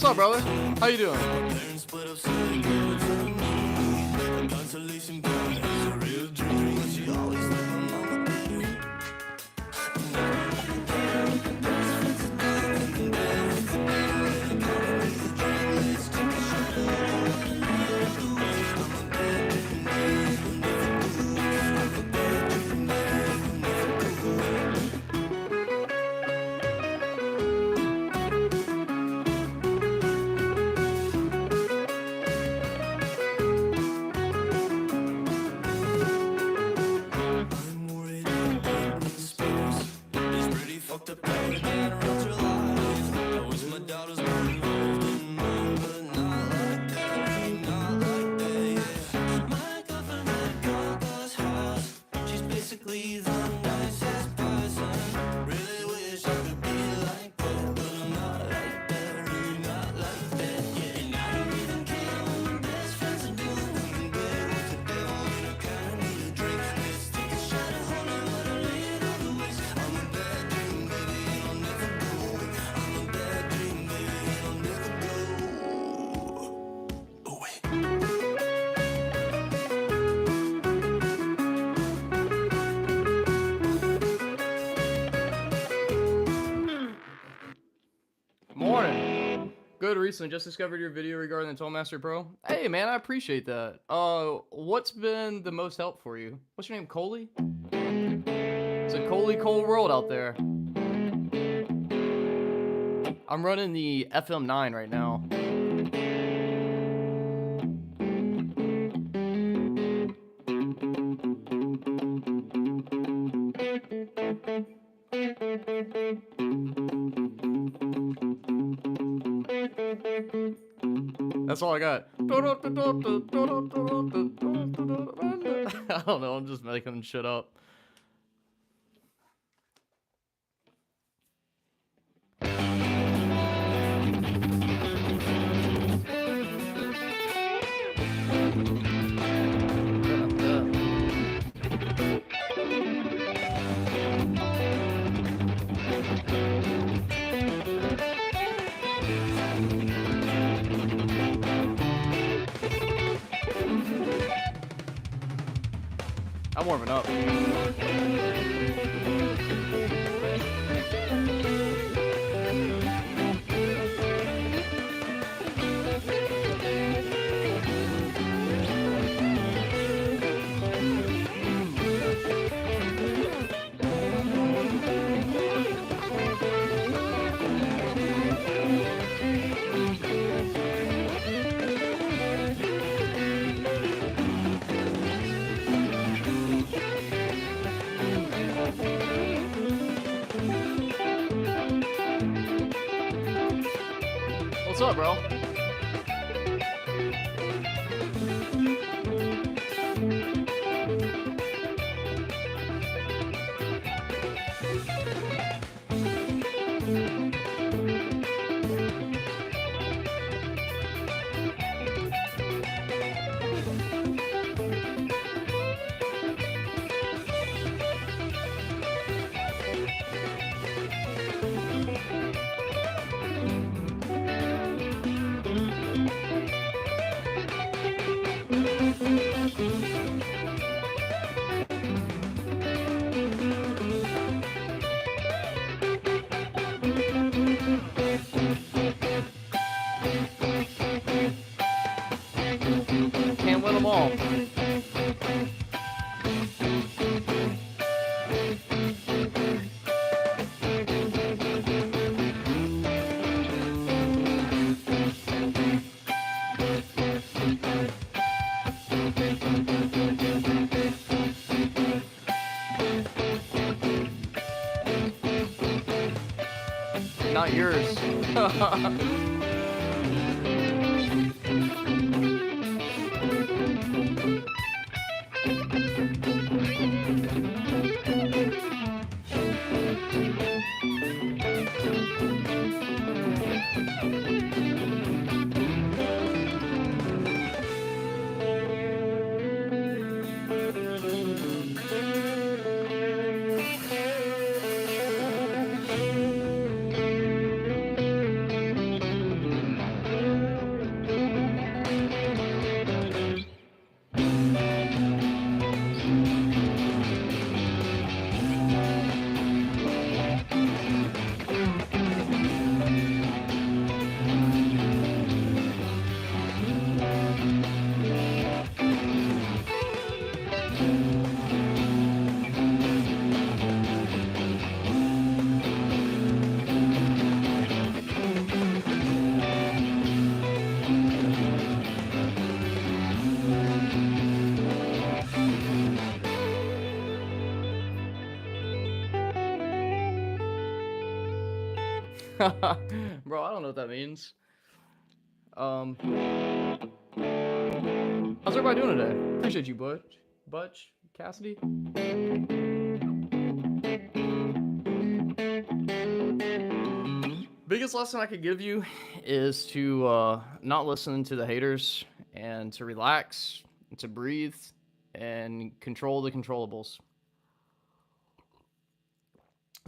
What's up, brother? How you doing? Morning. Good, recently just discovered your video regarding the Tollmaster Pro. Hey man, I appreciate that. What's been the most help for you? What's your name, Coley? It's a Coley cold world out there. I'm running the FM9 right now. That's all I got. I don't know, I'm just making shit up. I'm warming up. What's up, bro? not yours. Bro, I don't know what that means. How's everybody doing today? Appreciate you, Butch, Cassidy. Biggest lesson I could give you is to not listen to the haters and to relax, and to breathe, and control the controllables.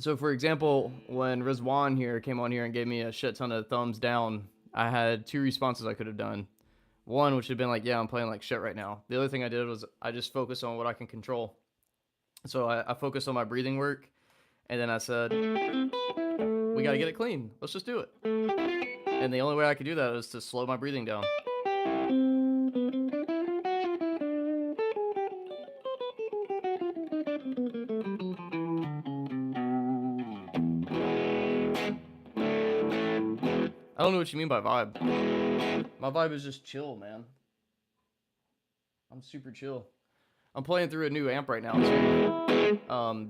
So, for example, when Rizwan here came on here and gave me a shit ton of thumbs down, I had two responses I could have done. One, which would have been like, yeah, I'm playing like shit right now. The other thing I did was I just focused on what I can control. So I focused on my breathing work, and then I said, we got to get it clean. Let's just do it. And the only way I could do that is to slow my breathing down. I don't know what you mean by vibe. My vibe is just chill, man. I'm super chill. I'm playing through a new amp right now, too.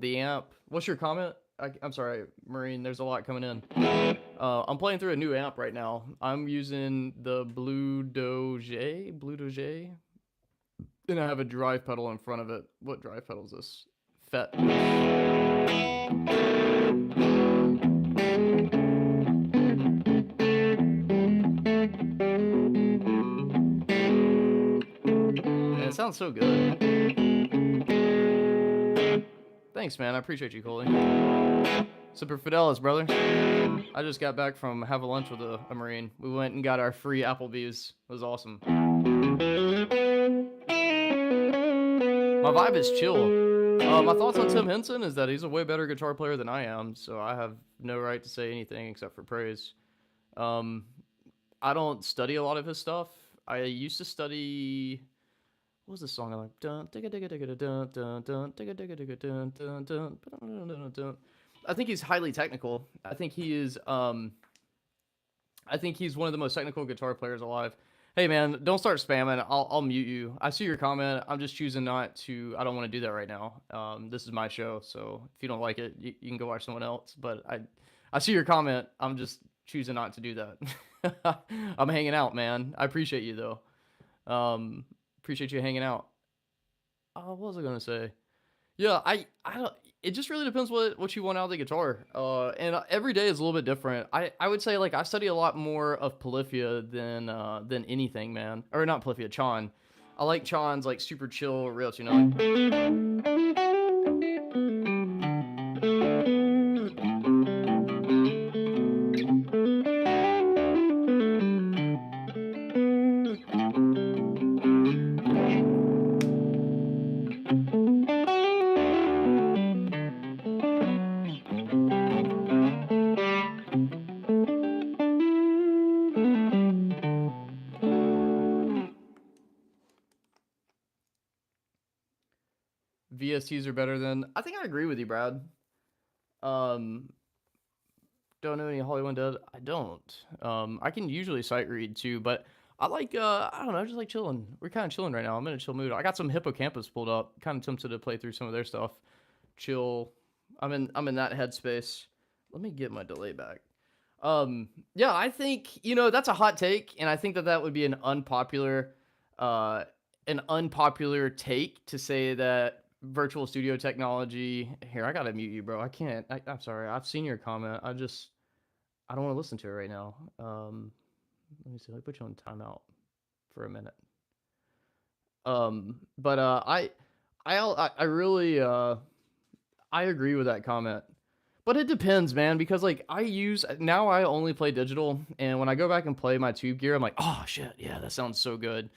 The amp... What's your comment? I'm sorry, Marine, there's a lot coming in. I'm playing through a new amp right now. I'm using the Blue Doge, and I have a drive pedal in front of it. What drive pedal is this? Fet. And it sounds so good. Thanks, man. I appreciate you, Coley. Super Fidelis, brother. I just got back from having lunch with a Marine. We went and got our free Applebee's. It was awesome. My vibe is chill. My thoughts on Tim Henson is that he's a way better guitar player than I am, so I have no right to say anything except for praise. I don't study a lot of his stuff. I used to study... What was the song I like? I think he's highly technical. I think he is. I think he's one of the most technical guitar players alive. Hey man, don't start spamming. I'll mute you. I see your comment. I'm just choosing not to. I don't want to do that right now. This is my show, so if you don't like it, you can go watch someone else. But I see your comment. I'm just choosing not to do that. I'm hanging out, man. I appreciate you though. Appreciate you hanging out. What was I gonna say? Yeah, I don't. It just really depends what you want out of the guitar. And every day is a little bit different. I would say like I study a lot more of Polyphia than anything, man. Or not Polyphia, Chan. I like Chan's like super chill riffs, you know. VSTs are better than... I think I agree with you, Brad. Don't know any Hollywood Dead? I don't. I can usually sight read too, but I like, I don't know, I just like chilling. We're kind of chilling right now. I'm in a chill mood. I got some Hippocampus pulled up. Kind of tempted to play through some of their stuff. Chill. I'm in that headspace. Let me get my delay back. Yeah, I think, that's a hot take, and I think that that would be uh, an unpopular take to say that virtual studio technology. Here, I gotta mute you, bro. I can't. I'm sorry. I've seen your comment. I don't want to listen to it right now. Let me see. Let me put you on timeout for a minute. But I really I agree with that comment. But it depends, man, because like I only play digital, and when I go back and play my tube gear, I'm like, oh shit, yeah, that sounds so good.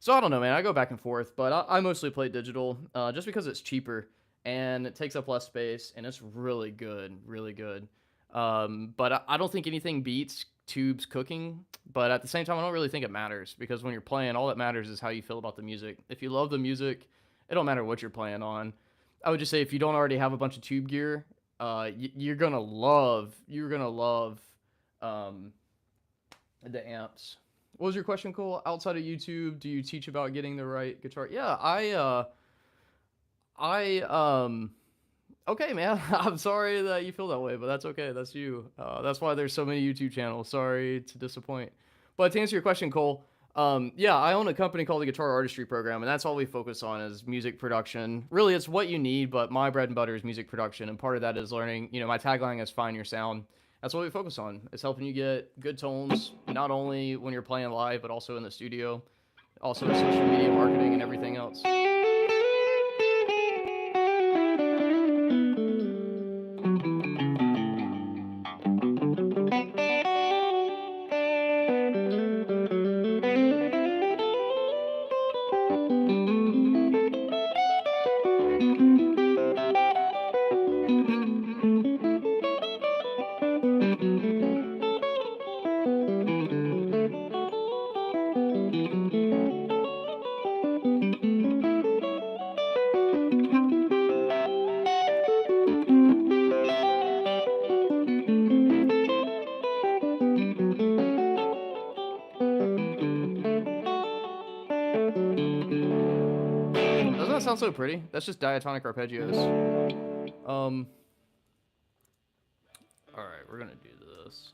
So I don't know, man. I go back and forth, but I mostly play digital, just because it's cheaper and it takes up less space, and it's really good, really good. But I don't think anything beats tubes cooking. But at the same time, I don't really think it matters, because when you're playing, all that matters is how you feel about the music. If you love the music, it don't matter what you're playing on. I would just say, if you don't already have a bunch of tube gear, you're gonna love um, the amps. What was your question, Cole? Outside of YouTube, do you teach about getting the right guitar? Yeah, I okay, man. I'm sorry that you feel that way, but that's okay. That's you. That's why there's so many YouTube channels. Sorry to disappoint. But to answer your question, Cole, yeah, I own a company called the Guitar Artistry Program, and that's all we focus on is music production. Really, it's what you need, but my bread and butter is music production, and part of that is learning. My tagline is "Find Your Sound." That's what we focus on. It's helping you get good tones, not only when you're playing live, but also in the studio, also in social media marketing and everything else. Doesn't that sound so pretty? That's just diatonic arpeggios. All right, we're gonna do this.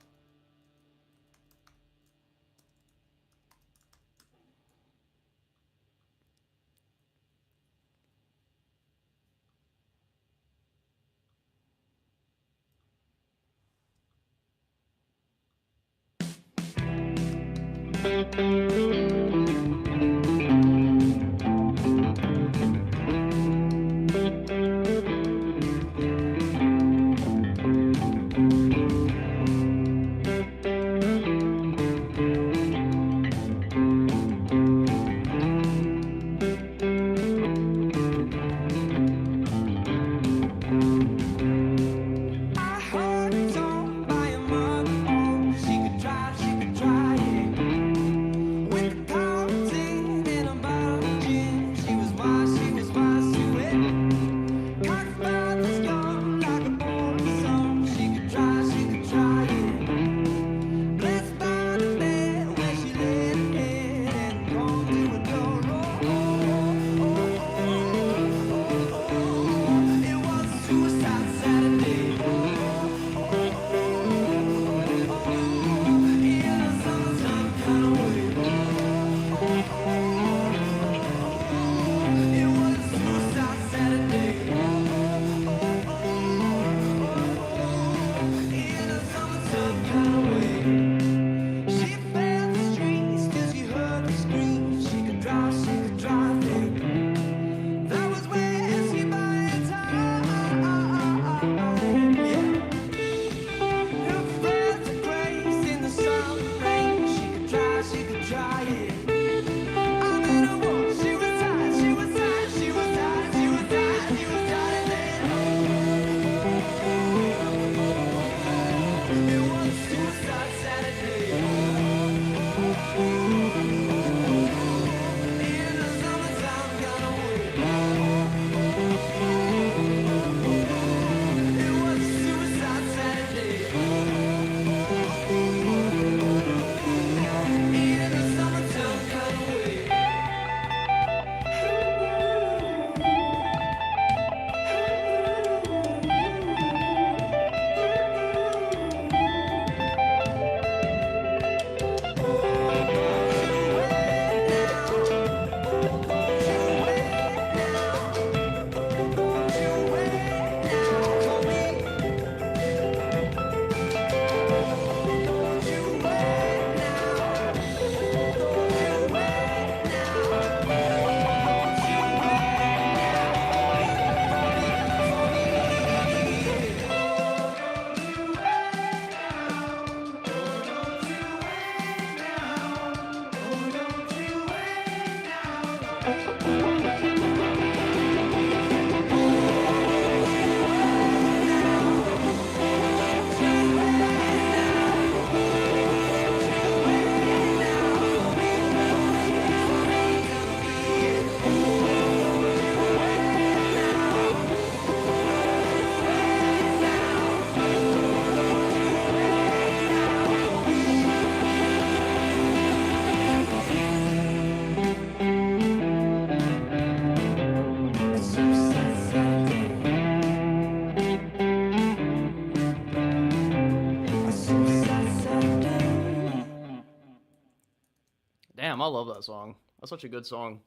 Damn, I love that song. That's such a good song.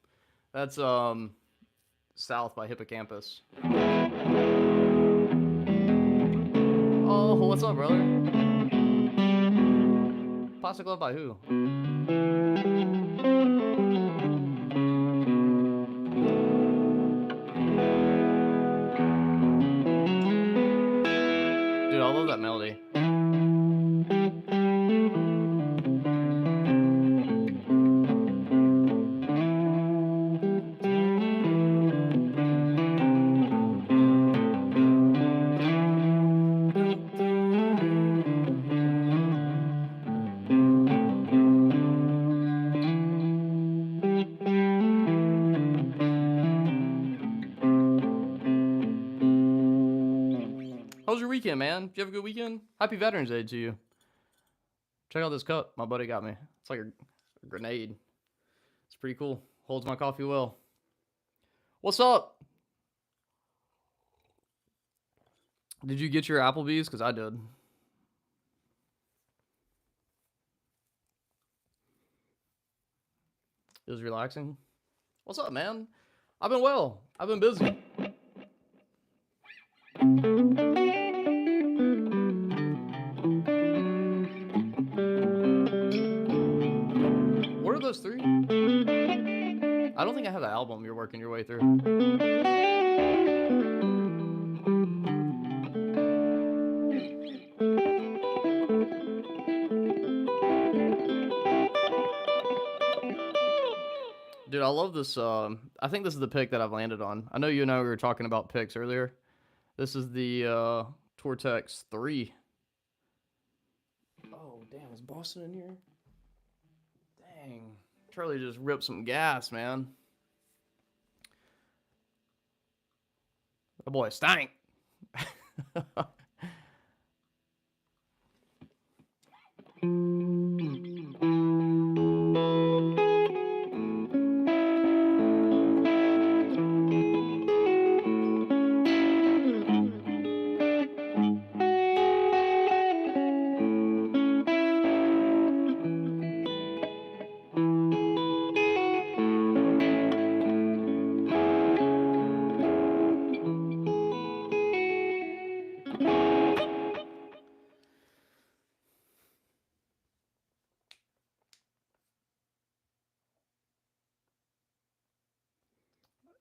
That's South by Hippocampus. Oh, what's up, brother? Plastic Love by who? Dude, I love that melody. How was your weekend, man? Did you have a good weekend? Happy Veterans Day to you. Check out this cup my buddy got me. It's like a grenade. It's pretty cool. Holds my coffee well. What's up? Did you get your Applebee's? Because I did. It was relaxing. What's up, man? I've been well. I've been busy. What are those three? I don't think I have the album you're working your way through. Dude, I love this. I think this is the pick that I've landed on. I know you and I were talking about picks earlier. This is the Tortex 3. Oh, damn. Is Boston in here? Dang. Charlie just ripped some gas, man. That boy stank.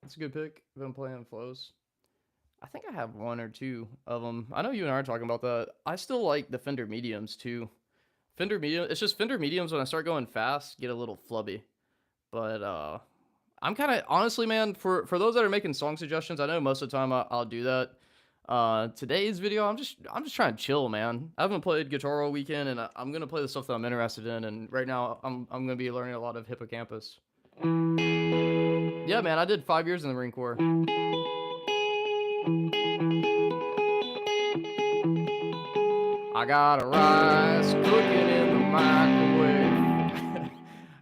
It's a good pick. I've been playing flows. I think I have one or two of them. I know you and I are talking about that. I still like the Fender mediums too. Fender medium. It's just Fender mediums when I start going fast get a little flubby. But I'm kind of honestly, man. For those that are making song suggestions, I know most of the time I'll do that. Today's video, I'm just trying to chill, man. I haven't played guitar all weekend, and I'm gonna play the stuff that I'm interested in. And right now, I'm gonna be learning a lot of Hippocampus. Yeah, man, I did 5 years in the Marine Corps. I got a rice cooking in the microwave.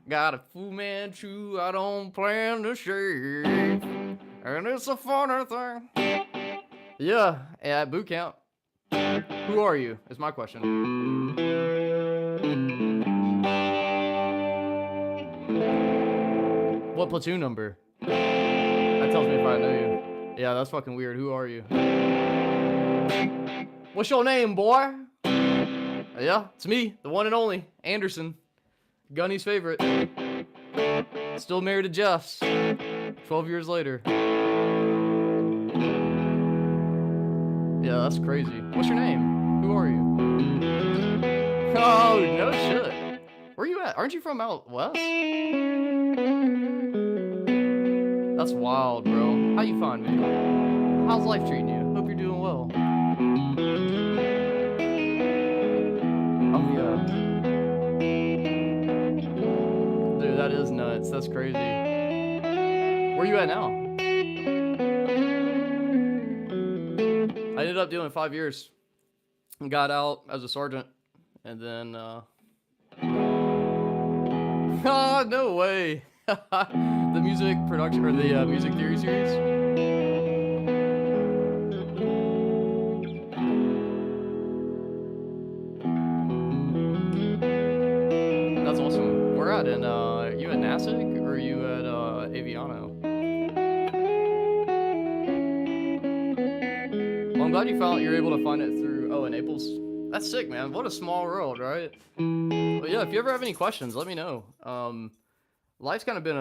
Got a Fu Manchu I don't plan to shave. And it's a funny thing. Yeah, at boot camp. Who are you? Is my question. What platoon number? That tells me if I know you. Yeah, that's fucking weird. Who are you? What's your name, boy? Yeah, it's me, the one and only, Anderson. Gunny's favorite. Still married to Jeff's. 12 years later. Yeah, that's crazy. What's your name? Who are you? Oh, no shit. Where you at? Aren't you from out west? That's wild, bro. How you find me? How's life treating you? Hope you're doing well. Oh yeah. Dude, that is nuts. That's crazy. Where you at now? I ended up doing 5 years. Got out as a sergeant, and then oh, no way. The music production or the music theory series. That's awesome. Where at? In you at Nassau or you at Aviano? Well, I'm glad you're able to find it through. Oh, in Naples. That's sick, man. What a small world, right? But yeah, if you ever have any questions, let me know. Life's kind of been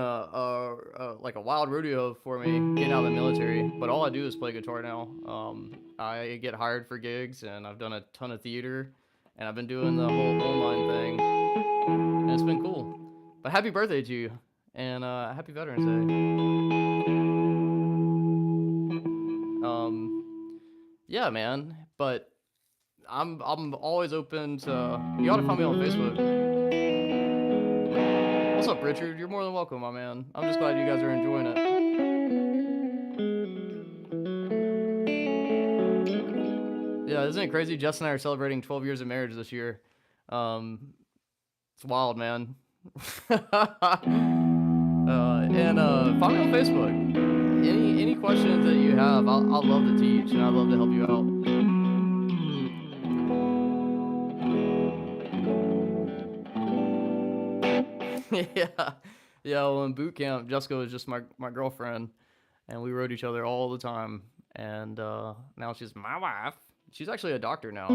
like a wild rodeo for me getting out of the military, but all I do is play guitar now. I get hired for gigs, and I've done a ton of theater, and I've been doing the whole online thing, and it's been cool. But happy birthday to you, and happy Veterans Day. Yeah, man. But I'm always open to. You ought to find me on Facebook. What's up, Richard? You're more than welcome, my man. I'm just glad you guys are enjoying it. Yeah, isn't it crazy? Jess and I are celebrating 12 years of marriage this year. It's wild, man. And find me on Facebook. Any questions that you have, I'll love to teach, and I'd love to help you out. Yeah, yeah. Well, in boot camp, Jessica was just my girlfriend, and we rode each other all the time. And now she's my wife. She's actually a doctor now,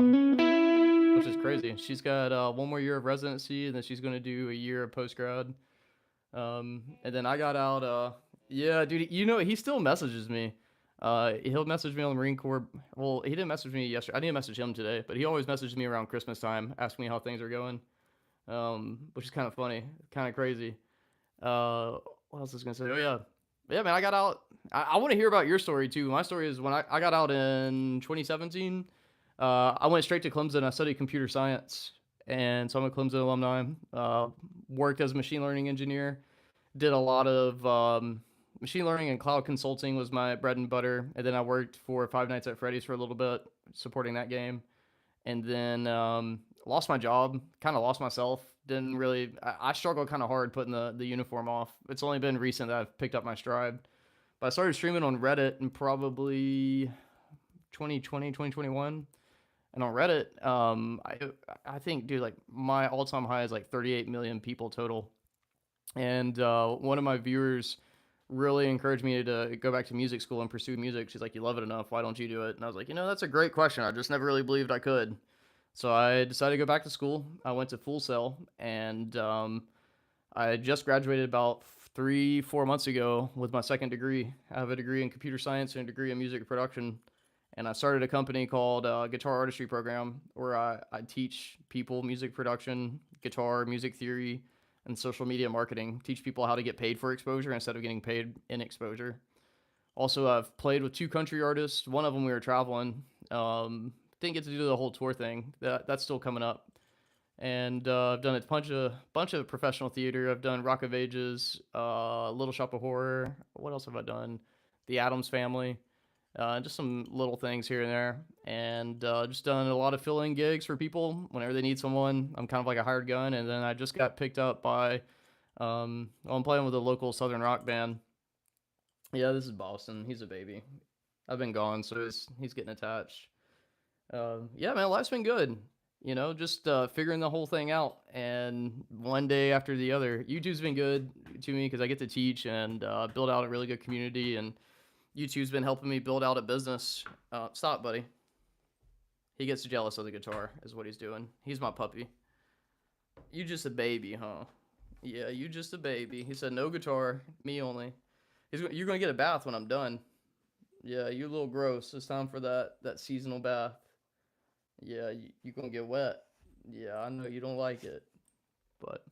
which is crazy. She's got 1 more year of residency, and then she's gonna do a year of post grad. And then I got out. Yeah, dude. You know, he still messages me. He'll message me on the Marine Corps. Well, he didn't message me yesterday. I didn't message him today, but he always messages me around Christmas time, asking me how things are going. Which is kind of funny, kind of crazy. What else was I gonna say? Oh yeah, yeah, man. I got out. I want to hear about your story too. My story is when I got out in 2017. I went straight to Clemson. I studied computer science, and so I'm a Clemson alumni. Worked as a machine learning engineer. Did a lot of machine learning and cloud consulting was my bread and butter. And then I worked for Five Nights at Freddy's for a little bit, supporting that game. And then lost my job, kind of lost myself. Didn't really. I struggled kind of hard putting the uniform off. It's only been recent that I've picked up my stride. But I started streaming on Reddit in probably 2020, 2021. And on Reddit, I think, dude, like my all-time high is like 38 million people total. And one of my viewers really encouraged me to go back to music school and pursue music. She's like, "You love it enough. Why don't you do it?" And I was like, that's a great question. I just never really believed I could. So I decided to go back to school. I went to Full Sail, and I just graduated about 3-4 months ago with my second degree. I have a degree in computer science and a degree in music production. And I started a company called Guitar Artistry Program, where I teach people music production, guitar, music theory, and social media marketing. Teach people how to get paid for exposure instead of getting paid in exposure. Also, I've played with 2 country artists. One of them we were traveling. Didn't get to do the whole tour thing. That's still coming up. And I've done a bunch of professional theater. I've done Rock of Ages, Little Shop of Horror. What else have I done? The Addams Family. Just some little things here and there. And just done a lot of fill-in gigs for people whenever they need someone. I'm kind of like a hired gun. And then I just got picked up by, I'm playing with a local Southern rock band. Yeah, this is Boston. He's a baby. I've been gone, so he's getting attached. Yeah, man, life's been good. Just figuring the whole thing out, and one day after the other. YouTube's been good to me because I get to teach and build out a really good community, and YouTube's been helping me build out a business. Stop, buddy. He gets jealous of the guitar, is what he's doing. He's my puppy. You just a baby, huh? Yeah, you just a baby. He said no guitar, me only. You're gonna get a bath when I'm done. Yeah, you're a little gross. It's time for that seasonal bath. Yeah, you're gonna get wet. Yeah, I know you don't like it, but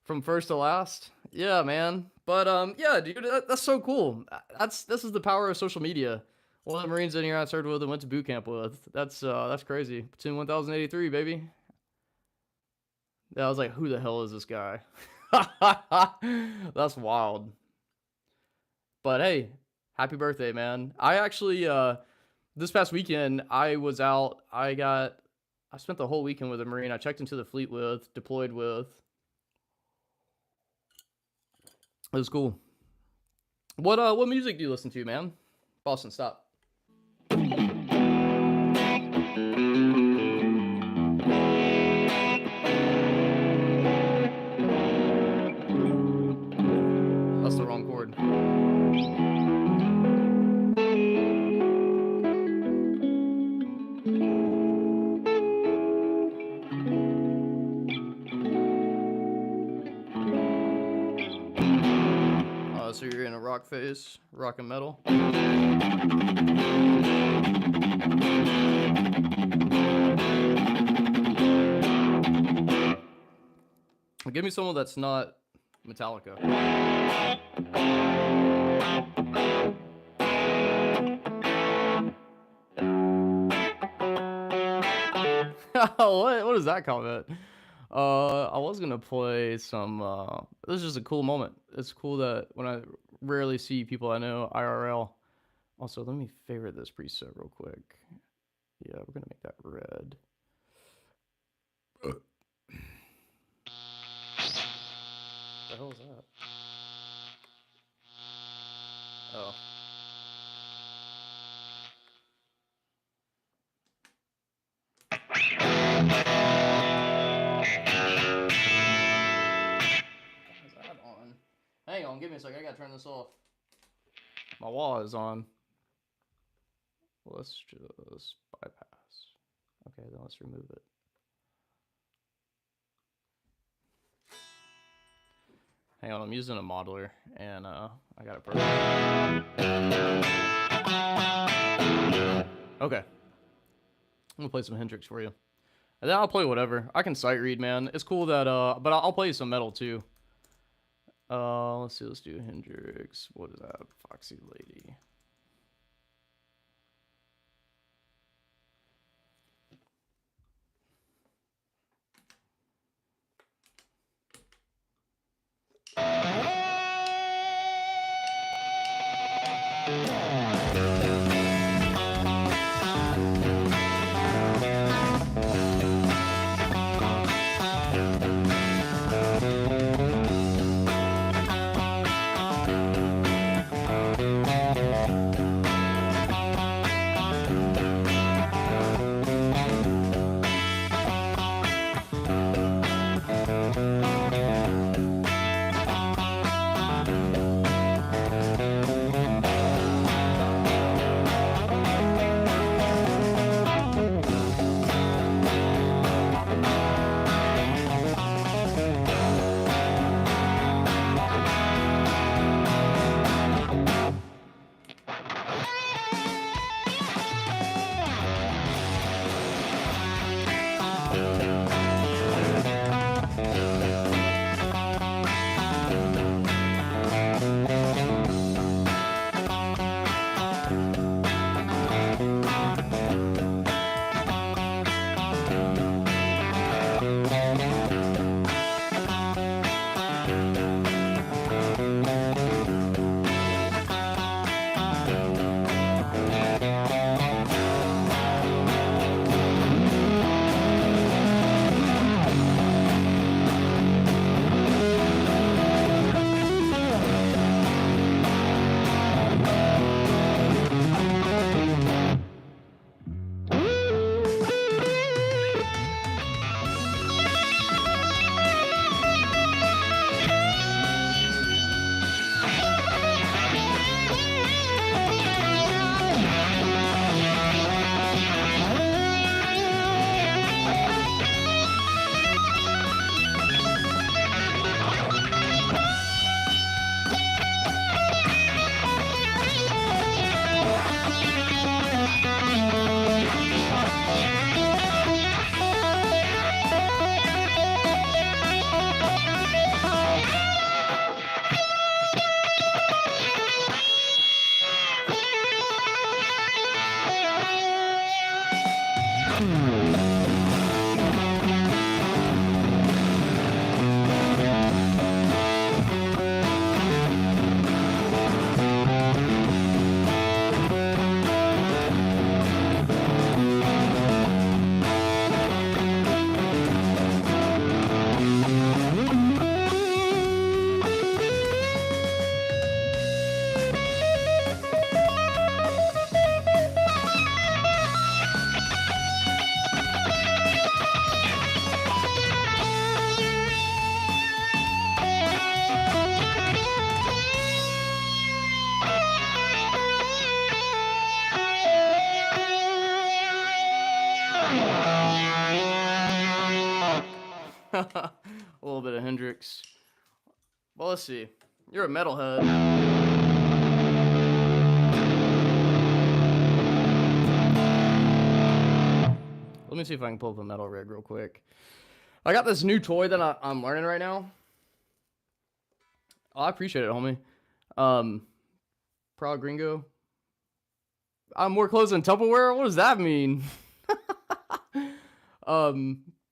From first to last. Yeah, man. But yeah, dude, that's so cool. This is the power of social media. One of the Marines in here I served with and went to boot camp with. That's crazy. Platoon 1083, baby. Yeah, I was like, who the hell is this guy? That's wild. But hey, happy birthday, man. I actually this past weekend I was out. I spent the whole weekend with a Marine. I checked into the fleet with, deployed with. It was cool. What music do you listen to, man? Boston, stop. That's the wrong chord. So you're in a rock phase, rock and metal. Give me someone that's not Metallica. What is that comment? I was gonna play some. This is just a cool moment. It's cool that when I rarely see people I know IRL. Also, let me favorite this preset real quick. Yeah, we're gonna make that red. What the hell is that? Oh. Is that on? Hang on, give me a second. I gotta turn this off. My wall is on. Let's just bypass. Okay, then let's remove it. Hang on, I'm using a modeler, and I got it perfect. Okay. I'm gonna play some Hendrix for you. And then I'll play whatever. I can sight read, man. It's cool that, but I'll play some metal, too. Let's see, let's do Hendrix. What is that? Foxy Lady. A little bit of Hendrix. Well, let's see. You're a metalhead. Let me see if I can pull up a metal rig real quick. I got this new toy that I'm learning right now. Oh, I appreciate it, homie. Proud Gringo. I'm more clothes than Tupperware? What does that mean?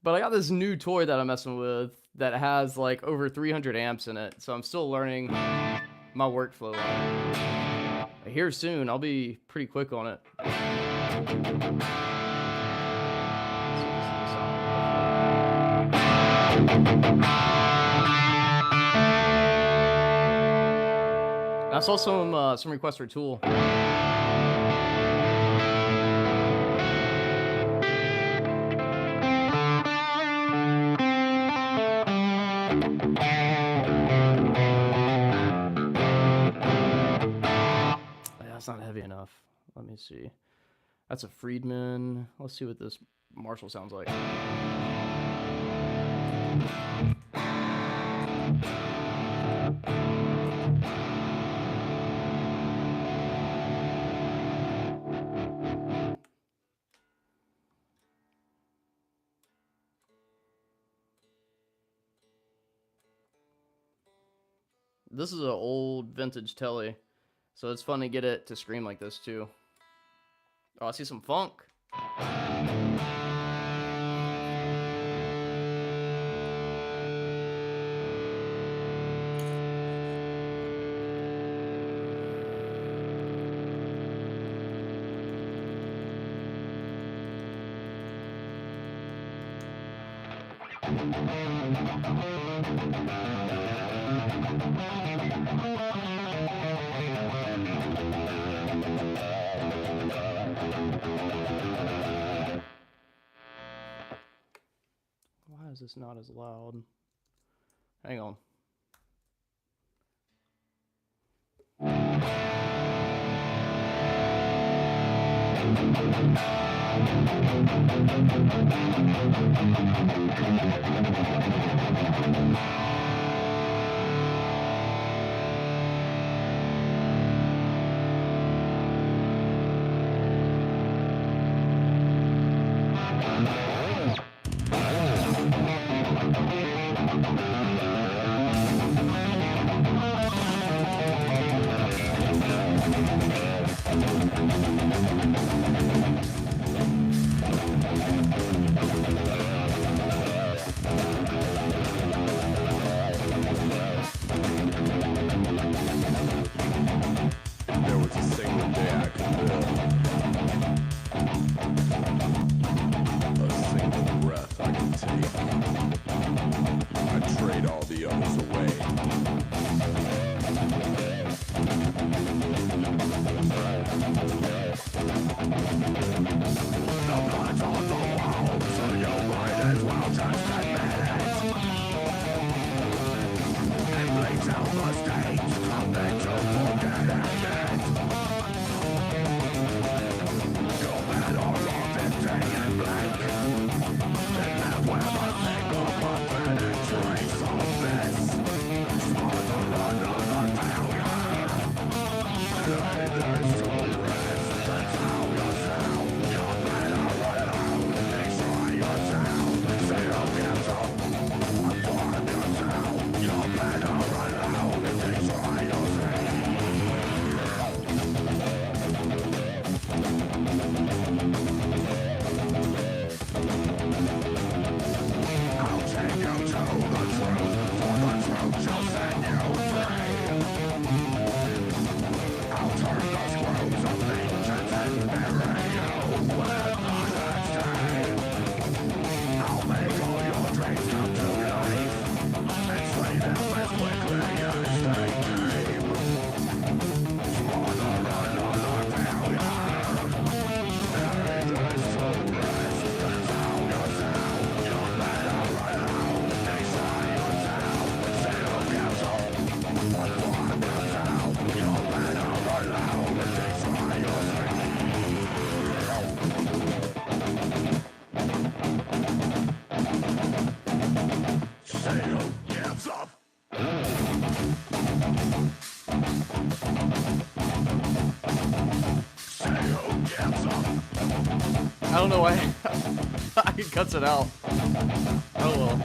But I got this new toy that I'm messing with that has like over 300 amps in it. So I'm still learning my workflow on it. Here soon, I'll be pretty quick on it. I saw some requests for Tool. That's not heavy enough. Let me see. That's a Friedman. Let's see what this Marshall sounds like. This is an old vintage telly, so it's fun to get it to scream like this too. Oh, I see some funk. Why is this not as loud? Hang on. don't know why. He cuts it out. Oh well.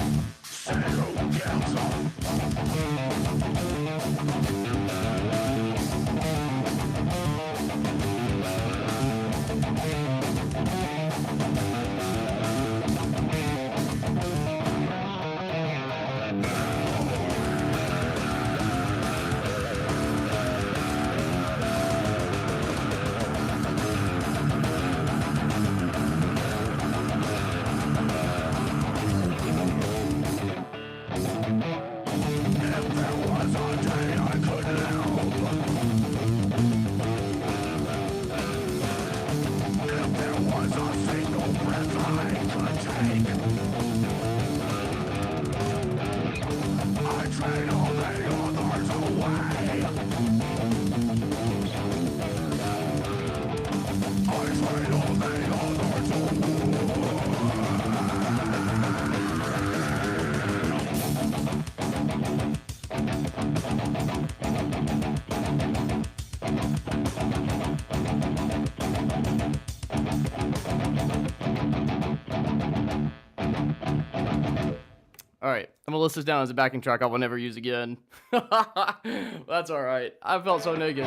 Alright, I'm gonna list this down as a backing track I will never use again. That's alright. I felt so naked.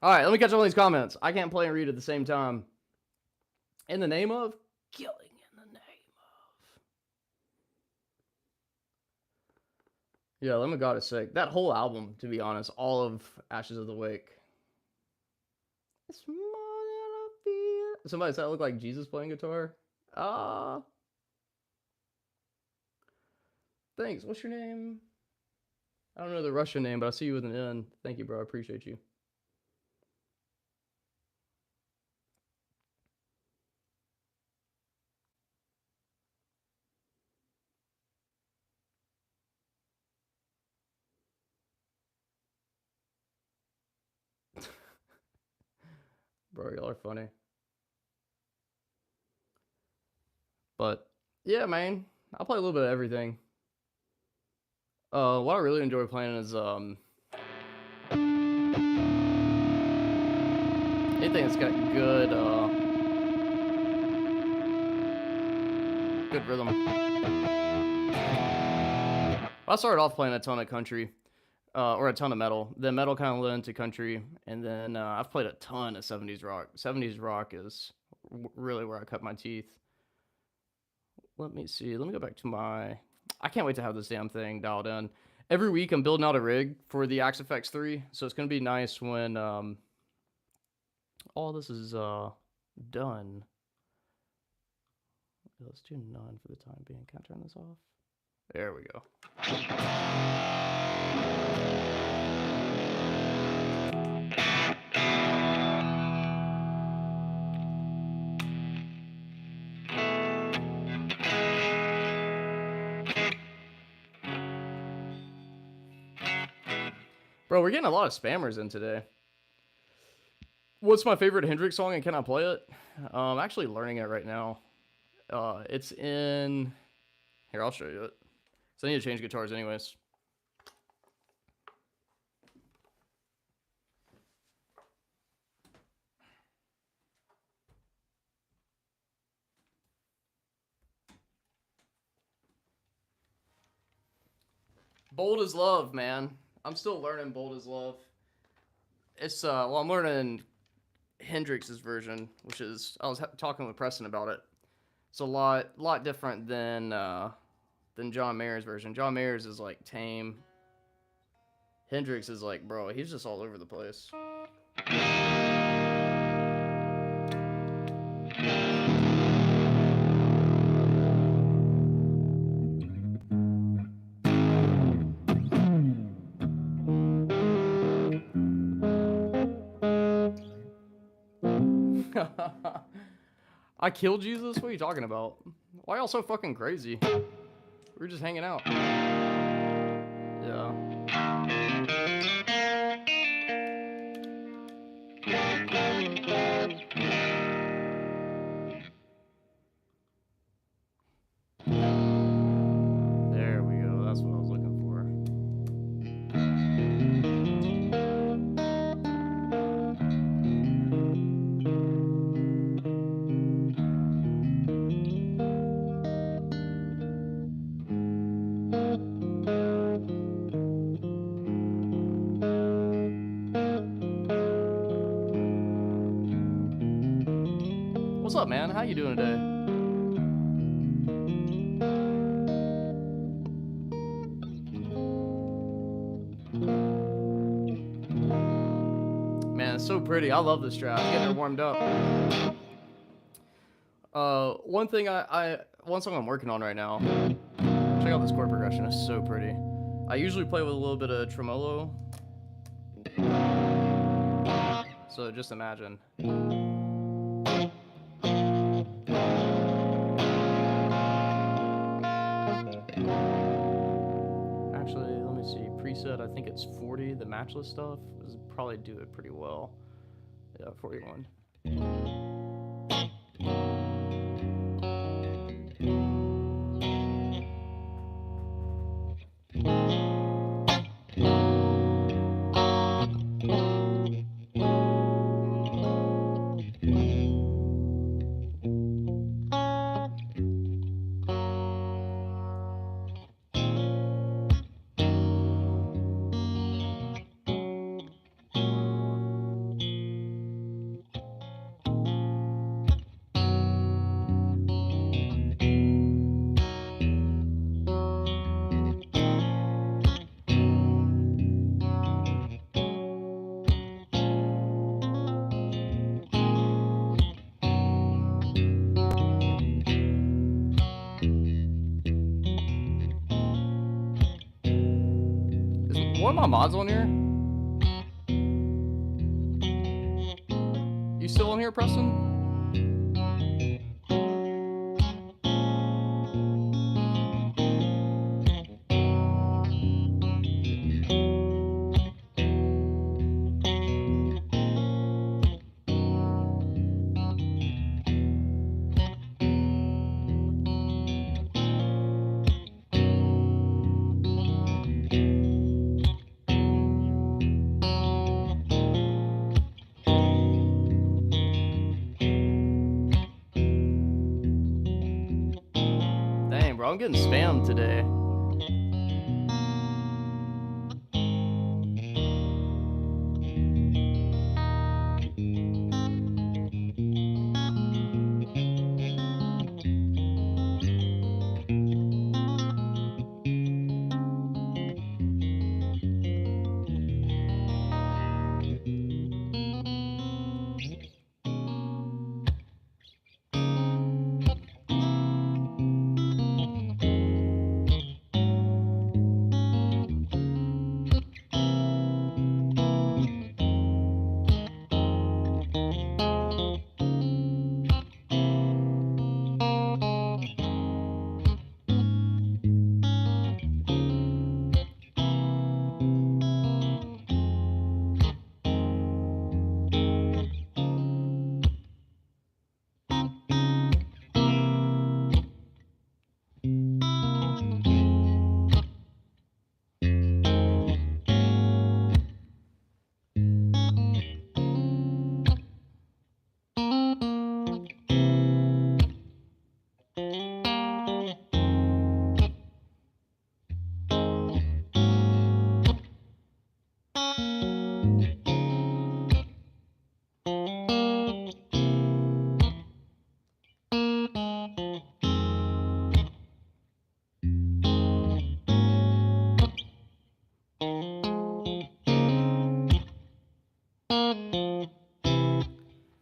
Alright, let me catch all these comments. I can't play and read at the same time. In the name of? Killing in the name of. Yeah, Lamb of God is sick. That whole album, to be honest, all of Ashes of the Wake. It's more than I feel. Somebody said I look like Jesus playing guitar. Thanks. What's your name? I don't know the Russian name, but I see you with an N. Thank you, bro. I appreciate you. Bro, y'all are funny. But yeah, man, I play a little bit of everything. What I really enjoy playing is anything that's got good good rhythm. I started off playing a ton of country, or a ton of metal. Then metal kind of led into country, and then I've played a ton of 70s rock. 70s rock is really where I cut my teeth. Let me see. Let me go back to my... I can't wait to have this damn thing dialed in. Every week I'm building out a rig for the Axe FX 3, so it's going to be nice when all this is done. Let's do none for the time being. Can I turn this off? There we go. Bro, we're getting a lot of spammers in today. What's my favorite Hendrix song and can I play it? I'm actually learning it right now. It's in... Here, I'll show you it. So I need to change guitars anyways. Bold as Love, man. I'm still learning Bold as Love. It's, well, I'm learning Hendrix's version, which is... I was talking with Preston about it. It's a lot different than John Mayer's version. John Mayer's is like tame. Hendrix is like, bro, he's just all over the place. I killed Jesus? What are you talking about? Why y'all so fucking crazy? We were just hanging out. Yeah. There we go. That's what I was looking for. man? How you doing today? Man, it's so pretty. I love this track. Getting her warmed up. One song I'm working on right now. Check out this chord progression. It's so pretty. I usually play with a little bit of tremolo. So just imagine. Actually, let me see. Preset, I think it's 40. The matchless stuff is probably do it pretty well. Yeah, 41. What are my mods on here? You still on here, Preston? Dang, bro, I'm getting spammed today.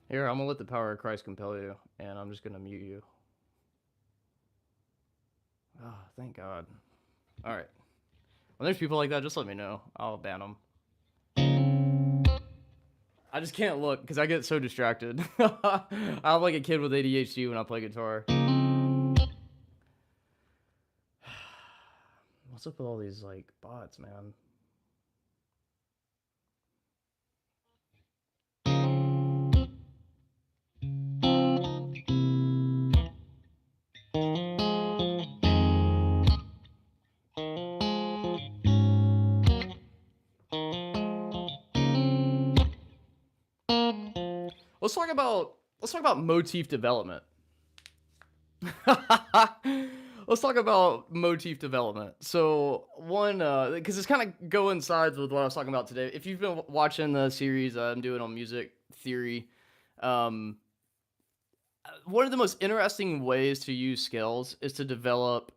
Here, I'm gonna let the power of Christ compel you, and I'm just gonna mute you. Oh, thank God. All right. When there's people like that, just let me know. I'll ban them. I just can't look because I get so distracted. I'm like a kid with ADHD when I play guitar. What's up with all these like bots, man? Let's talk about motif development. Let's talk about motif development. So one, because it's kind of coincides with what I was talking about today. If you've been watching the series I'm doing on music theory, One of the most interesting ways to use scales is to develop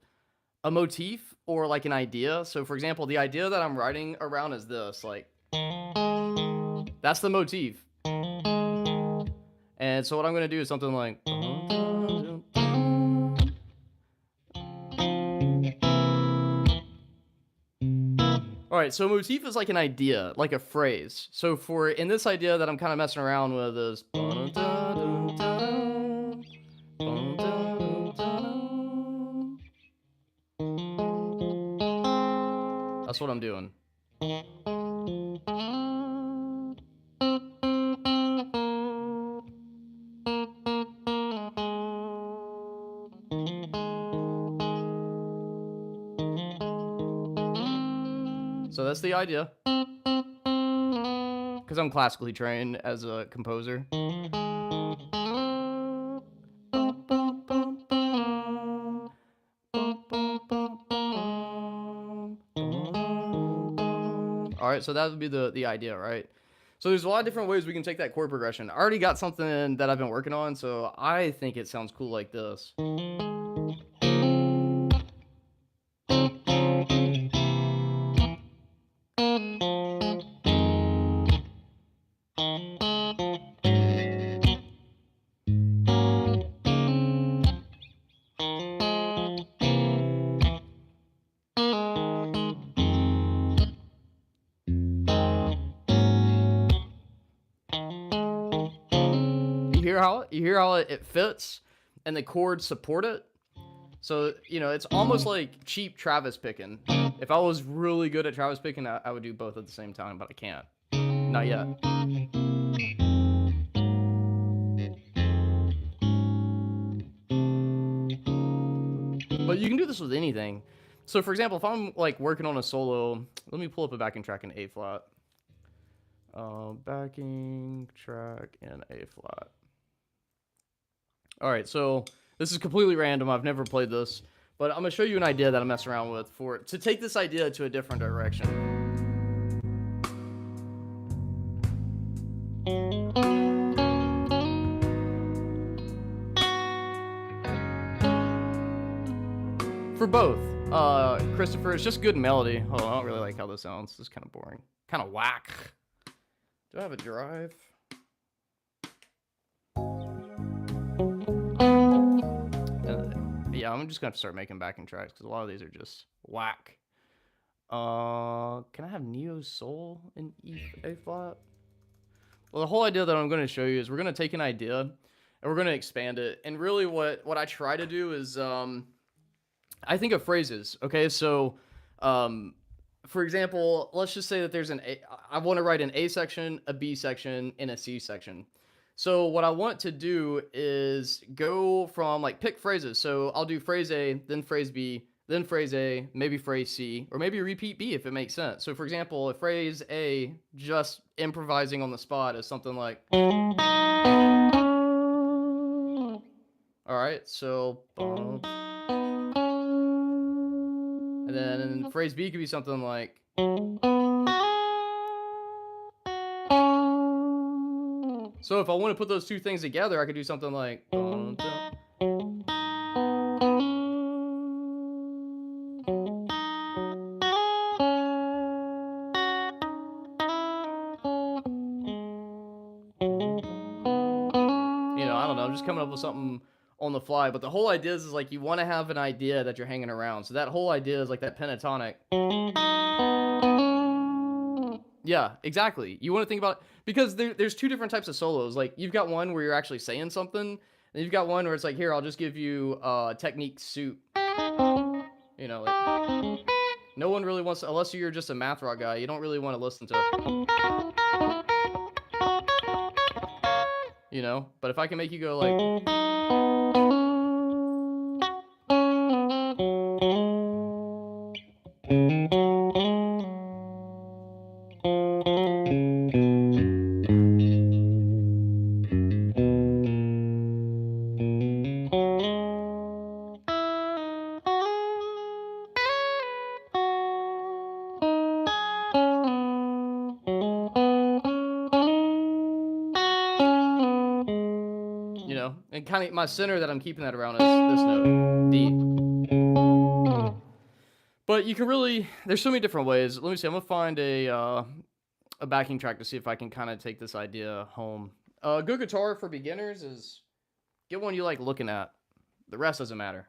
a motif or like an idea. So, for example, the idea that I'm writing around is this, like, that's the motif. And so what I'm going to do is something like, all right, so motif is like an idea, like a phrase. So for in this idea that I'm kind of messing around with is that's what I'm doing. So that's the idea. Because I'm classically trained as a composer. All right, so that would be the idea, right? So there's a lot of different ways we can take that chord progression. I already got something that I've been working on, so I think it sounds cool like this. You hear how it fits and the chords support it? So, you know, it's almost like cheap Travis picking. If I was really good at Travis picking, I would do both at the same time, but I can't. Not yet. But you can do this with anything. So, for example, if I'm like working on a solo, let me pull up a backing track in A flat. Backing track in A flat. All right, so this is completely random. I've never played this, but I'm gonna show you an idea that I'm messing around with to take this idea to a different direction. For both, Christopher, it's just good melody. Oh, I don't really like how this sounds. This is kind of boring, kind of whack. Do I have a drive? Yeah, I'm just gonna start making backing tracks because a lot of these are just whack. Can I have Neo Soul in A flat? Well, the whole idea that I'm going to show you is we're going to take an idea and we're going to expand it. And really, what I try to do is I think of phrases. Okay, so for example, let's just say that there's I want to write an A section, a B section, and a C section. So what I want to do is go from like pick phrases. So I'll do phrase A, then phrase B, then phrase A, maybe phrase C, or maybe repeat B if it makes sense. So for example, if phrase A, just improvising on the spot, is something like, all right, so, and then phrase B could be something like, so if I want to put those two things together, I could do something like, I don't know, I'm just coming up with something on the fly. But the whole idea is like you want to have an idea that you're hanging around. So that whole idea is like that pentatonic. Yeah, exactly. You want to think about, because there's two different types of solos. Like you've got one where you're actually saying something, and you've got one where it's like, here, I'll just give you technique suit. Like, no one really wants to, unless you're just a math rock guy, you don't really want to listen to, but if I can make you go like, And kind of my center that I'm keeping that around is this note, D. But you can really, there's so many different ways. Let me see, I'm gonna find a backing track to see if I can kind of take this idea home. A good guitar for beginners is get one you like looking at. The rest doesn't matter.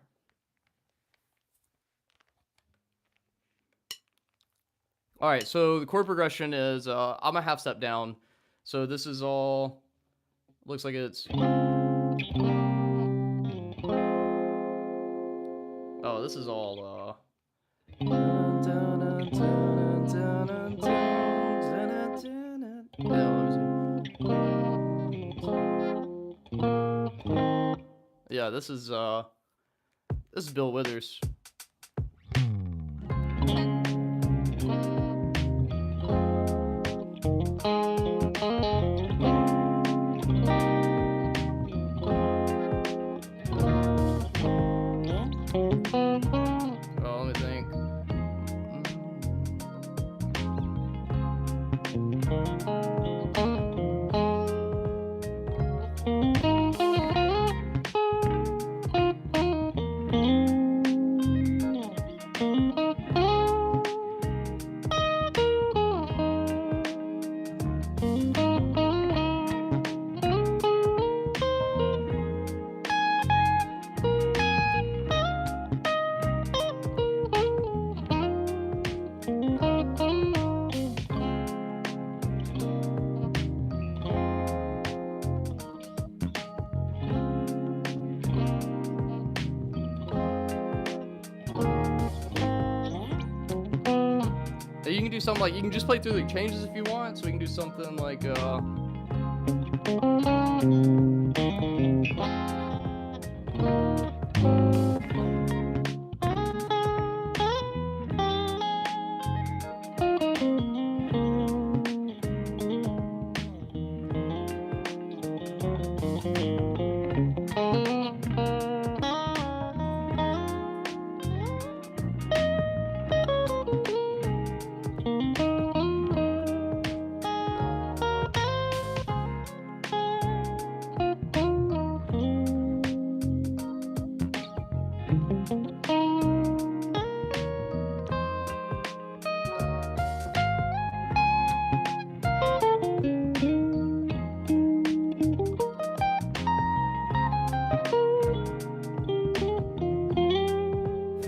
All right, so the chord progression is I'm a half step down. So this is all, looks like it's, oh, this is all, yeah, this is Bill Withers. Oh, let me think. You can do something like, you can just play through the changes if you want, so we can do something like,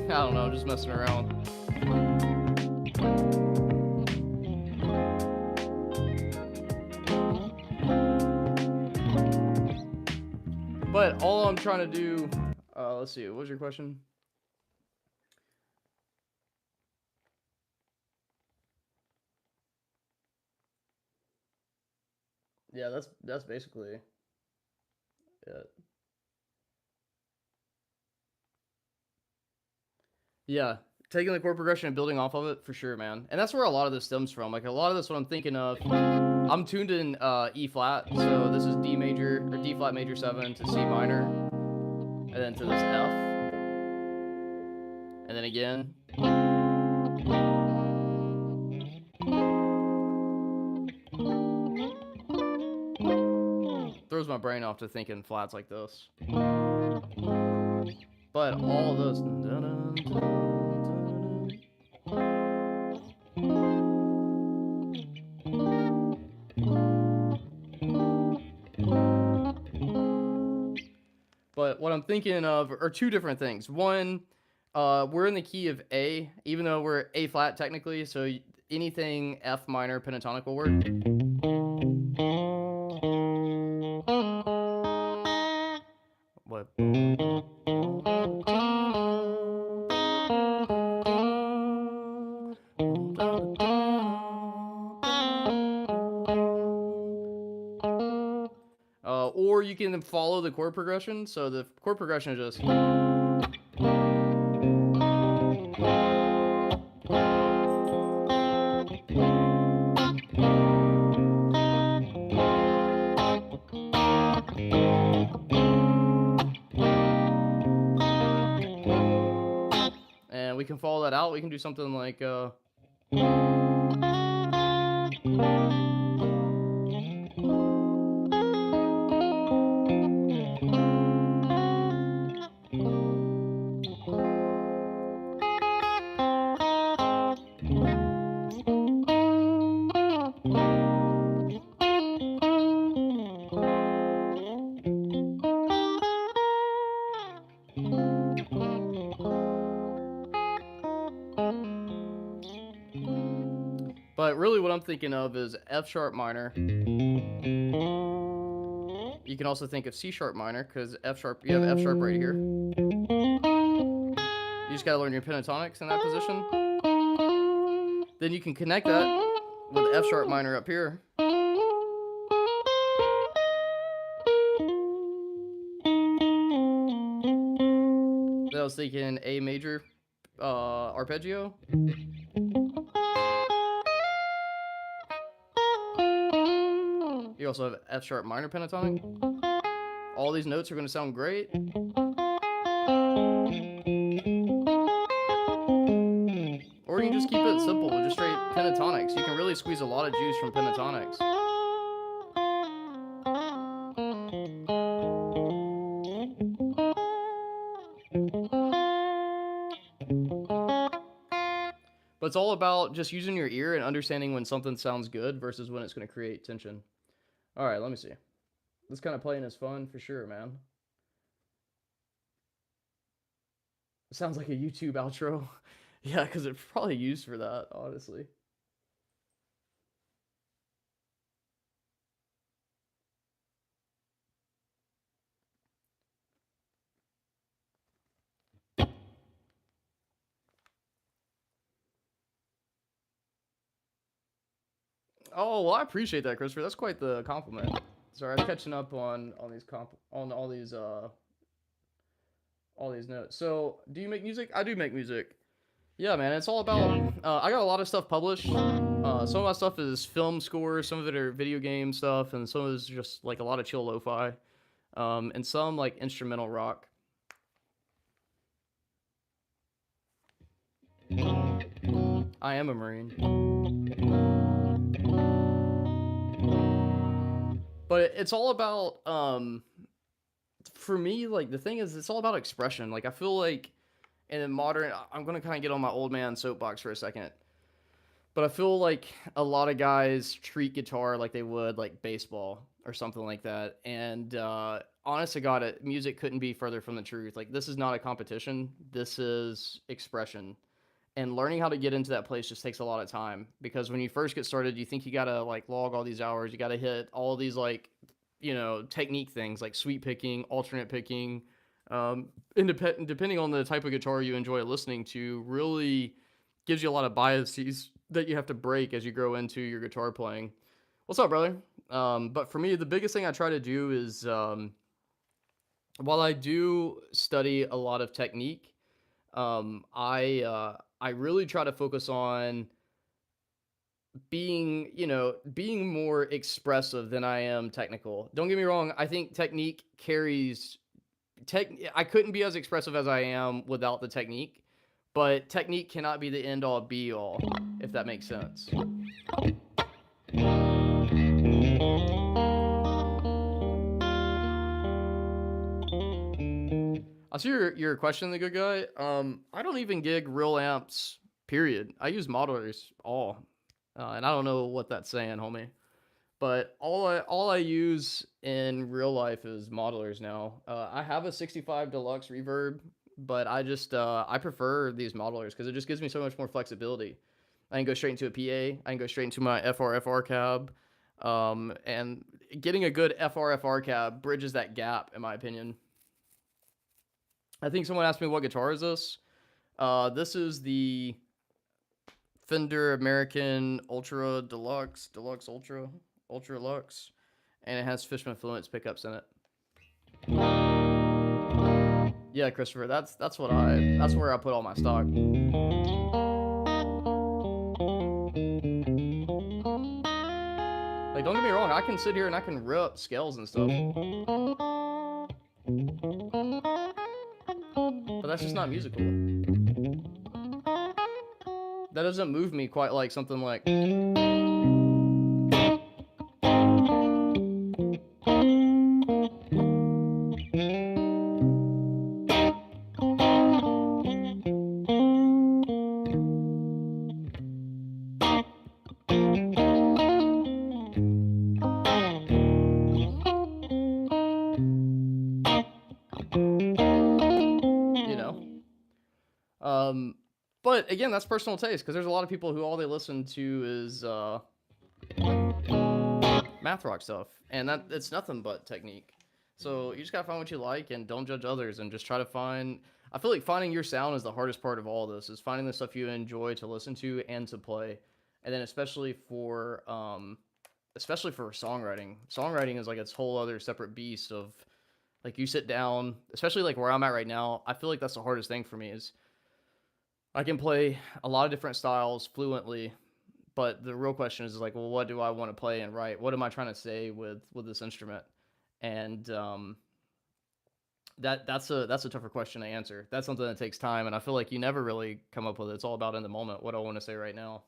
I don't know, just messing around. But all I'm trying to do, let's see, what was your question? Yeah, that's basically it. Yeah, taking the chord progression and building off of it for sure, man. And that's where a lot of this stems from. Like a lot of this, what I'm thinking of, I'm tuned in E flat, so this is D major or D flat major 7 to C minor, and then to this F, and then again. Throws my brain off to thinking flats like this. But all of those. But what I'm thinking of are two different things. One, we're in the key of A, even though we're A flat technically, so anything F minor pentatonic will work. What? Or you can follow the chord progression. So the chord progression is just. And we can follow that out. We can do something like. But really what I'm thinking of is F sharp minor. You can also think of C sharp minor because F sharp, you have F sharp right here. You just gotta learn your pentatonics in that position. Then you can connect that with F sharp minor up here. Then I was thinking A major arpeggio. You also have F sharp minor pentatonic. All these notes are going to sound great. Or you can just keep it simple with just straight pentatonics. You can really squeeze a lot of juice from pentatonics. But it's all about just using your ear and understanding when something sounds good versus when it's going to create tension. All right, let me see. This kind of playing is fun for sure, man. It sounds like a YouTube outro. Yeah, because it's probably used for that, honestly. Oh, well, I appreciate that, Christopher. That's quite the compliment. Sorry, I'm catching up on all these notes. So, do you make music? I do make music. Yeah, man. It's all about. I got a lot of stuff published. Some of my stuff is film scores. Some of it are video game stuff, and some of it is just like a lot of chill lo-fi, and some like instrumental rock. I am a Marine. But it's all about for me, like the thing is it's all about expression. Like I feel like in modern, I'm gonna kind of get on my old man soapbox for a second, but I feel like a lot of guys treat guitar like they would like baseball or something like that. And honest to God, music couldn't be further from the truth. Like this is not a competition. This is expression. And learning how to get into that place just takes a lot of time because when you first get started, you think you gotta like log all these hours, you gotta hit all these like, you know, technique things like sweep picking, alternate picking, depending on the type of guitar you enjoy listening to, really gives you a lot of biases that you have to break as you grow into your guitar playing. What's up, brother? But for me, the biggest thing I try to do is, while I do study a lot of technique, I really try to focus on being more expressive than I am technical. Don't get me wrong, I think technique carries I couldn't be as expressive as I am without the technique, but technique cannot be the end all be all, if that makes sense. I see your question, the good guy. I don't even gig real amps, period. I use modelers all, and I don't know what that's saying, homie. But all I use in real life is modelers now. I have a 65 Deluxe Reverb, but I prefer these modelers because it just gives me so much more flexibility. I can go straight into a PA. I can go straight into my FR cab, and getting a good FR cab bridges that gap, in my opinion. I think someone asked me what guitar is this. This is the Fender American Ultra Deluxe Ultra Lux, and it has Fishman Fluence pickups in it. Yeah, Christopher, that's where I put all my stock. Like, don't get me wrong, I can sit here and I can rip scales and stuff. But that's just not musical. That doesn't move me quite like something like... Um, but again, that's personal taste because there's a lot of people who all they listen to is math rock stuff, and that it's nothing but technique. So you just gotta find what you like and don't judge others, and just try to find. I feel like finding your sound is the hardest part of all this. Is finding the stuff you enjoy to listen to and to play, and then especially for songwriting. Songwriting is like its whole other separate beast of like you sit down, especially like where I'm at right now. I feel like that's the hardest thing for me is I can play a lot of different styles fluently, but the real question is like, well, what do I want to play and write? What am I trying to say with this instrument? And that's a tougher question to answer. That's something that takes time, and I feel like you never really come up with it. It's all about in the moment. What do I want to say right now?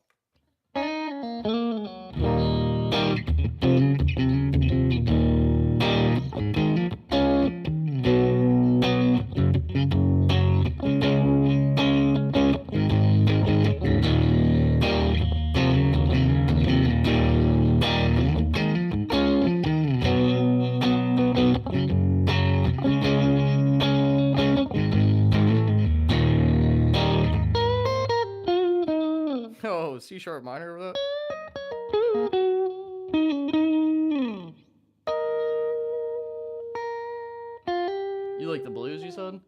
Oh, C sharp minor with that. You like the blues, you said?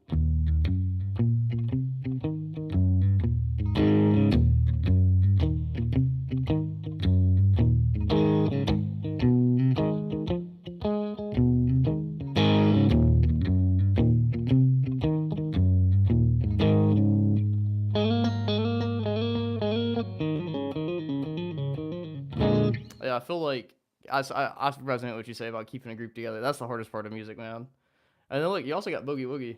Yeah, I feel like I resonate with what you say about keeping a group together. That's the hardest part of music, man. And then look, you also got boogie woogie.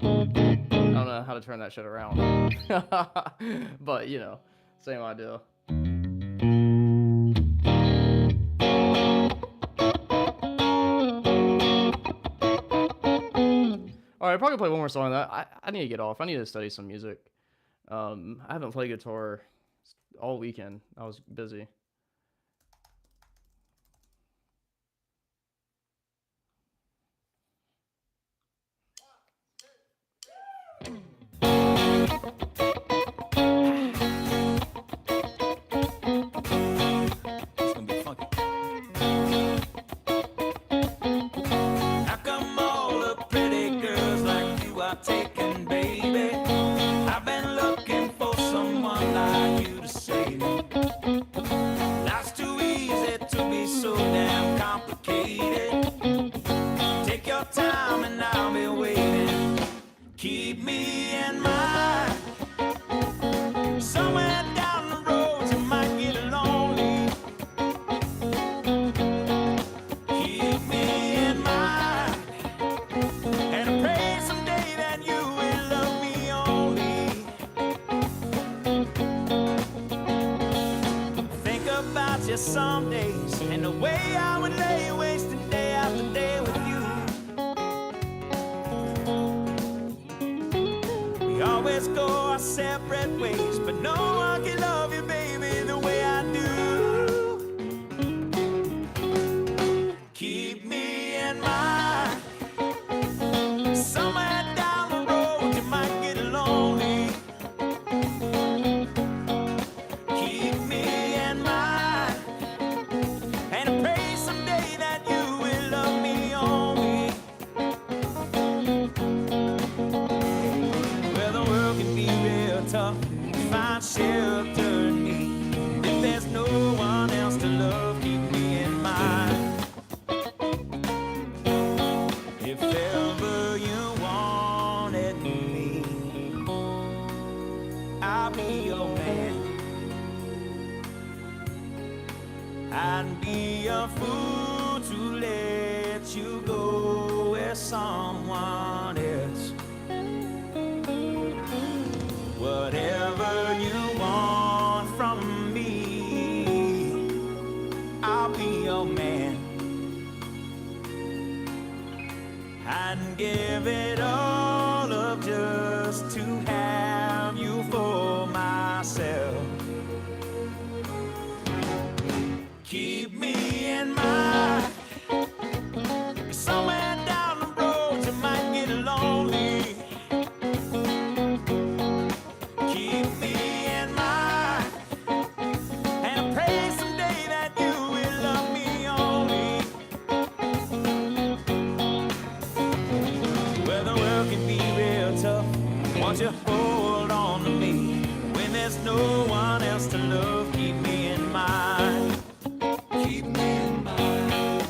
I don't know how to turn that shit around, but you know, same idea. All right, I'll probably play one more song. That I need to get off. I need to study some music. I haven't played guitar all weekend. I was busy. It's gonna be funky. How come all the pretty girls like you are taken, baby? I've been looking for someone like you to save me. Life's too easy to be so damn complicated. Take your time and I'll be waiting. Keep me in mind. Somewhere down the road you might get lonely. Keep me in mind. And I pray someday that you will love me only. Think about you some days and the way I would lay wasting day after day with you. We always go our separate ways, but no one can love you, baby, the way I do. Keep me in mind. Somewhere down the road you might get lonely. Keep me in mind. And I pray someday that you will love me only. Well, the world can be real tough. Find shelter in me. If there's no one else to love, keep me in mind. If ever you wanted me, I'll be your man. I'd be a fool to let you go with someone else. Whatever you want from me, I'll be your man. I'd give it all up just to have you for myself. Keep me in mind, 'cause somewhere down the road you might get lonely. Keep me in mind, and I pray someday that you will love me only. Well, the world can be real tough, won't you hold on to me? When there's no one else to love, keep me in mind. Keep me in mind,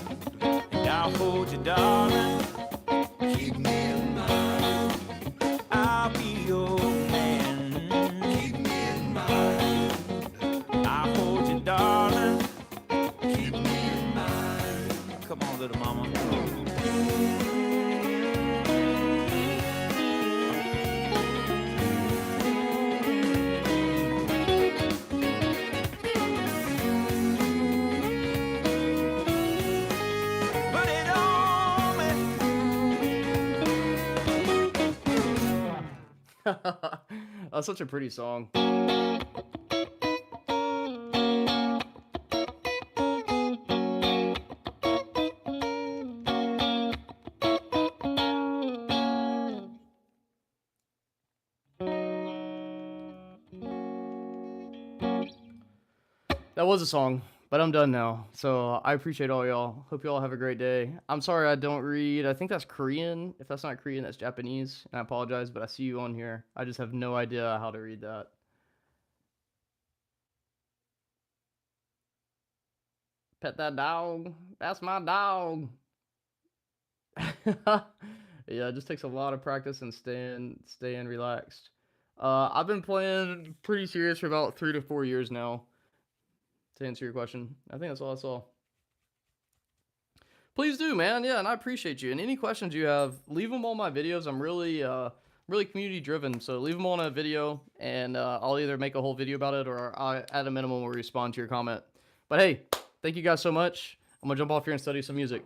and I'll hold you, darling. Keep me in mind, I'll be your man. Keep me in mind, I'll hold you, darling. Keep me in mind. Come on, little mama. Put it on me. That's such a pretty song. That was a song, but I'm done now. So I appreciate all y'all. Hope y'all have a great day. I'm sorry I don't read. I think that's Korean. If that's not Korean, that's Japanese. And I apologize, but I see you on here. I just have no idea how to read that. Pet that dog. That's my dog. Yeah, it just takes a lot of practice and staying relaxed. I've been playing pretty serious for about 3 to 4 years now. To answer your question, I think that's all I saw. Please do, man. Yeah, and I appreciate you. And any questions you have, leave them on my videos. I'm really, really community driven. So leave them on a video, and I'll either make a whole video about it, or I, at a minimum, will respond to your comment. But hey, thank you guys so much. I'm gonna jump off here and study some music.